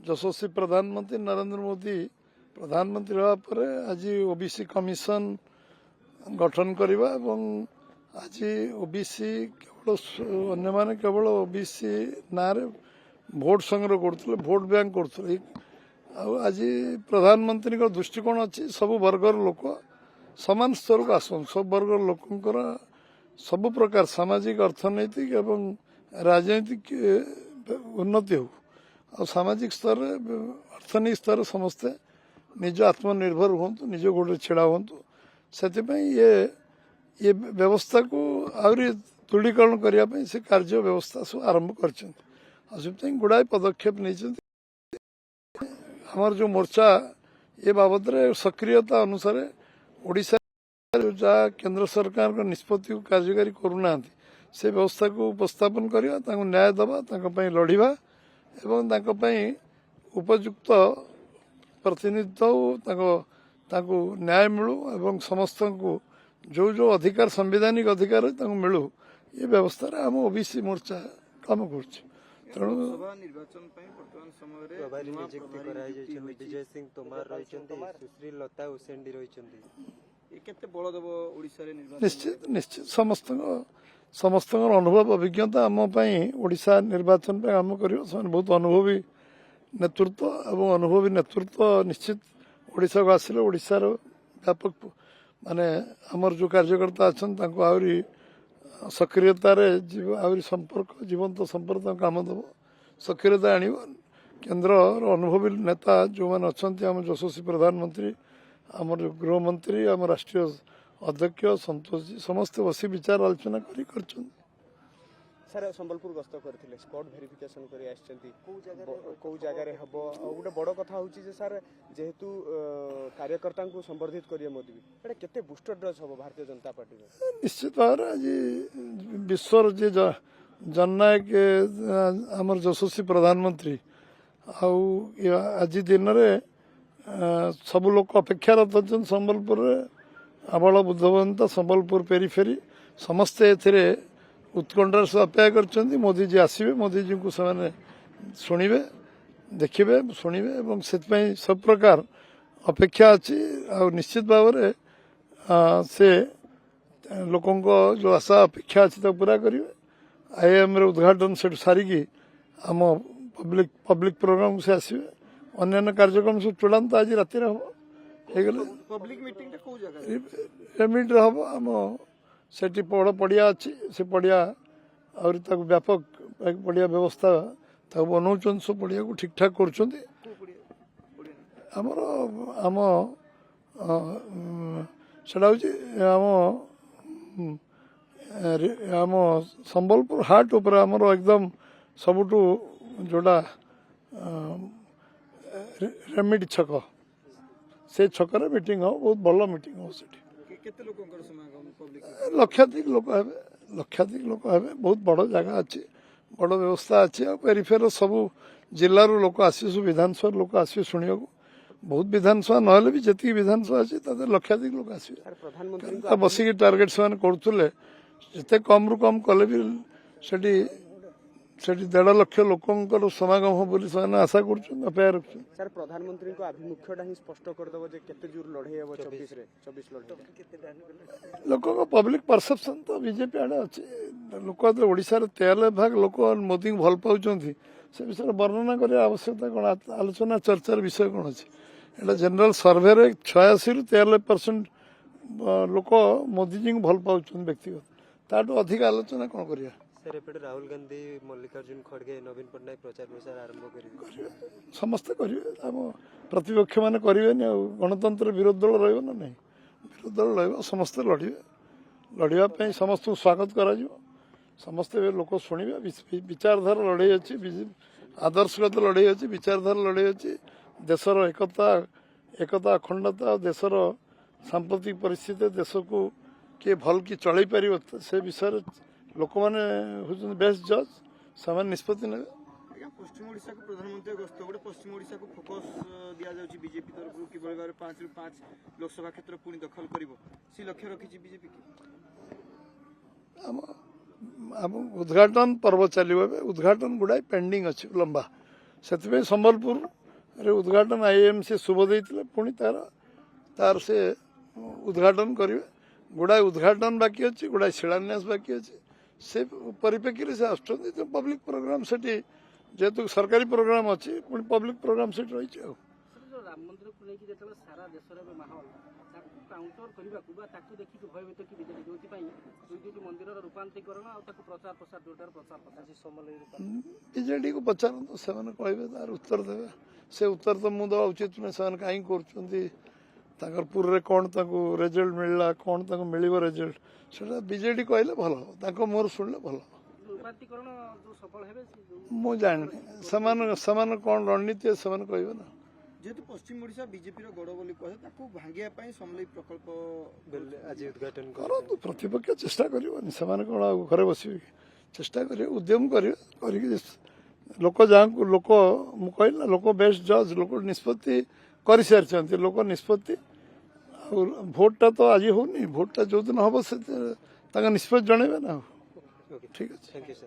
यशस्वी प्रधानमंत्री नरेंद्र मोदी प्रधानमंत्री रहा पर आज ओबीसी कमिशन गठन करवा एवं आज ओबीसी केवल अन्य माने केवल ओबीसी ना भोट संग्रह करते भोट बैंक करते आज प्रधानमंत्री दृष्टिकोण अच्छी सब वर्गर लोक समान स्तर को आसन सब वर्गर लोकंकर सब प्रकार सामाजिक अर्थनैतिक एवं राजनीतिक उन्नति हो और सामाजिक स्तर अर्थनैतिक स्तर समस्ते निज आत्मनिर्भर हूँ निज गोड़े छिड़ा हूँ से ये व्यवस्था को आहरी दृढ़ीकरण करने से कार्य व्यवस्था सब आरंभ कर गुड़ाए पदक्षेप नहीं हमार जो मोर्चा ये बाबद सक्रियता अनुसार ओडिशा जहाँ केंद्र सरकार का निष्पत्ति को कार्यकारी करूना से व्यवस्था को उपस्थापन करवा न्याय दबा लड़वा एवं उपयुक्त प्रतिनिधित्व न्याय मिलू एवं समस्त को जो जो अधिकार संवैधानिक अधिकार मिलू ये व्यवस्था आम ओबीसी मोर्चा काम कर निश्चित निश्चित समस्त अनुभव अभिज्ञता आम ओडिशा निर्वाचन पे काम कर बहुत अनुभवी नेतृत्व एवं अनुभवी नेतृत्व निश्चित ओडिशा को आसिले ओडिशार व्यापक माने आमर जो कार्यकर्ता अच्छा आहरी सक्रियतार आहरी संपर्क जीवंत संपर्क काम दब सक्रियता आण केन्द्र अनुभवी नेता जो मैंने अच्छा आम यशस्वी प्रधानमंत्री आमर गृहमंत्री आम राष्ट्रीय अध्यक्ष संतोष जी समस्ते बसी विचार आलोचना कर सर संबलपुर गस्त करथिले स्पॉट वेरिफिकेशन करी आछंती को जगह रे हबो गोटे बड़ कथा होची जे सर जेहेतु कार्यकर्ता को संवर्धित करिए मोदी एटा केते बूस्टर डोज हबो भारतीय जनता पार्टी रे निश्चित भाव आज विश्वर जे जननायक आमर यशस्वी प्रधानमंत्री आज दिन रे सब लोग अपेक्षारत अच्छा संबलपुर आबଳ बुद्धवंता संबलपुर पेरीफेरी समस्ते एथिरे उत्कंठार से अपेक्षा कर मोदी जी आसवे मोदी जी को से शुणे देखिए शुणे और से सब प्रकार अपेक्षा अच्छी आ निश्चित भाव से लोकों जो आशा अपेक्षा अच्छी पूरा करेंगे आईएम उद्घाटन से सारिकी आम पब्लिक प्रोग्राम से आसवे अन्य कार्यक्रम सब चूड़ान्त आज राति हम पब्लिक मीटिंग हम आम से बड़ पड़िया अच्छी से पड़िया और व्यापक पड़िया व्यवस्था बनाऊन सब पड़िया को ठीक ठाक कर संबलपुर हाट उपर आमर एकदम सबुठू जोड़ा रेमिडी छक से छकरे मीटिंग हो बहुत भल मीटिंग हो लक्षाधिक लोक हे बहुत बड़ जगह अच्छी बड़ व्यवस्था अच्छी पेरीफेर सब जिलार लोक आस विधानसभा लोक आसवे शुणा बहुत विधानसभा ना भी जी विधानसभा अच्छी लक्षाधिक लोक आसवे बसिक टार्गेट से करुले जिते कम रु कम कले भी सेठी 1.5 लाख लोकंकर समागम हो बोली आशा कर अपेक्षा रख सर प्रधानमंत्री को आभिमुख्यटा ही स्पष्ट कर दबो जे केते जोर लड़े हेबो 24 लड़े लोक पब्लिक परसेप्शन तो बीजेपी आड़े अच्छे लोक ओडिशा रे 13 भाग लोक मोदी को भल पाउचंती से विषय वर्णना करे आवश्यकता कोन आलोचना चर्चार विषय कोन अछि एटा जनरल सर्वे रे 86 रु 13% लोक मोदी जी को भल पाउचंती व्यक्तिगत ताटो अधिक आलोचना कोन करिया सर एपटे राहुल गांधी मल्लिकार्जुन खड़गे नवीन पट्टनायक प्रचार प्रसार आरंभ करेंगे समस्ते करेंगे आम प्रतिपक्ष मैंने करेंगे गणतंत्र विरोध दल रहा ना नहीं विरोध दल रहा समस्ते लड़े लड़ाई समस्त स्वागत करा समस्ते लोक शुणे विचारधारा लड़ाई अच्छी आदर्शगत लड़ाई अच्छी विचारधारा लड़ाई अच्छी देशर एकता अखंडता देशर सांप्रतिक परिस्थिति देश को किए भल कि चल पार से विषय लोक मैंने बेस्ट जज से निष्पत्ति ने पश्चिम ओडिशा को प्रधानमंत्री गस्त गोटे पश्चिम ओडिशा को फोकस दिया जाउची बीजेपी तरफ कि बड़े बारे 5 रु 5 लोकसभा क्षेत्र पुणी दखल करिवो सी लक्ष्य रखिछि बीजेपी हम उद्घाटन पर्व चलिबे उद्घाटन गुडाई पेंडिंग अछि लंबा से संबलपुर रे उद्घाटन आईएमसी शुभ देते पुणी तार से उद्घाटन करेंगे गुड़ाए उद्घाटन बाकी अच्छी गुड़ाए शिलान्यास बाकी अच्छी से परिप्रेक्षी से आसुँच पब्लिक प्रोग्राम से जेहेतु सरकारी प्रोग्राम अच्छी पुणी पब्लिक प्रोग्राम से रही राम मंदिर को लेकिन जो सारा देश माहौल काउंटर करने देखिए भयभीत कि बीजेपी जो दुईटी मंदिर रूपांतरीकरण और प्रचार प्रसार जोरदार प्रचार प्रसार बीजेडी को पचार से कहे तार उत्तर देवे से उत्तर तो मुझे देवा उचित नुहे से कहीं कर पूर्व कौन रेजल्ट मिलला कौन मिल रेजल्ट से बीजेडी कहले भल हम मोर शुणिले भल रूपांतरीकरण जो सफल है मु जानी कौन रणनीति से कहे ना जेहेतु पश्चिम ओडिशा बीजेपी गड़ बोली कहे भांगिया समलई प्रकल्प आज उद्घाटन करतु प्रतिपक्ष चेष्टा करनी से कौन घरे बस चेष्टा करेंगे उद्यम करेंगे लोक जहाँ लोक मुझे ना लोक बेस्ट जज लोक निष्पत्ति कर सारी लोक निष्पत्ति भोटा तो आज होनी भोटा जो दिन हम से निष्पत्ति जनइबे ना ठीक अच्छे थैंक यू सर।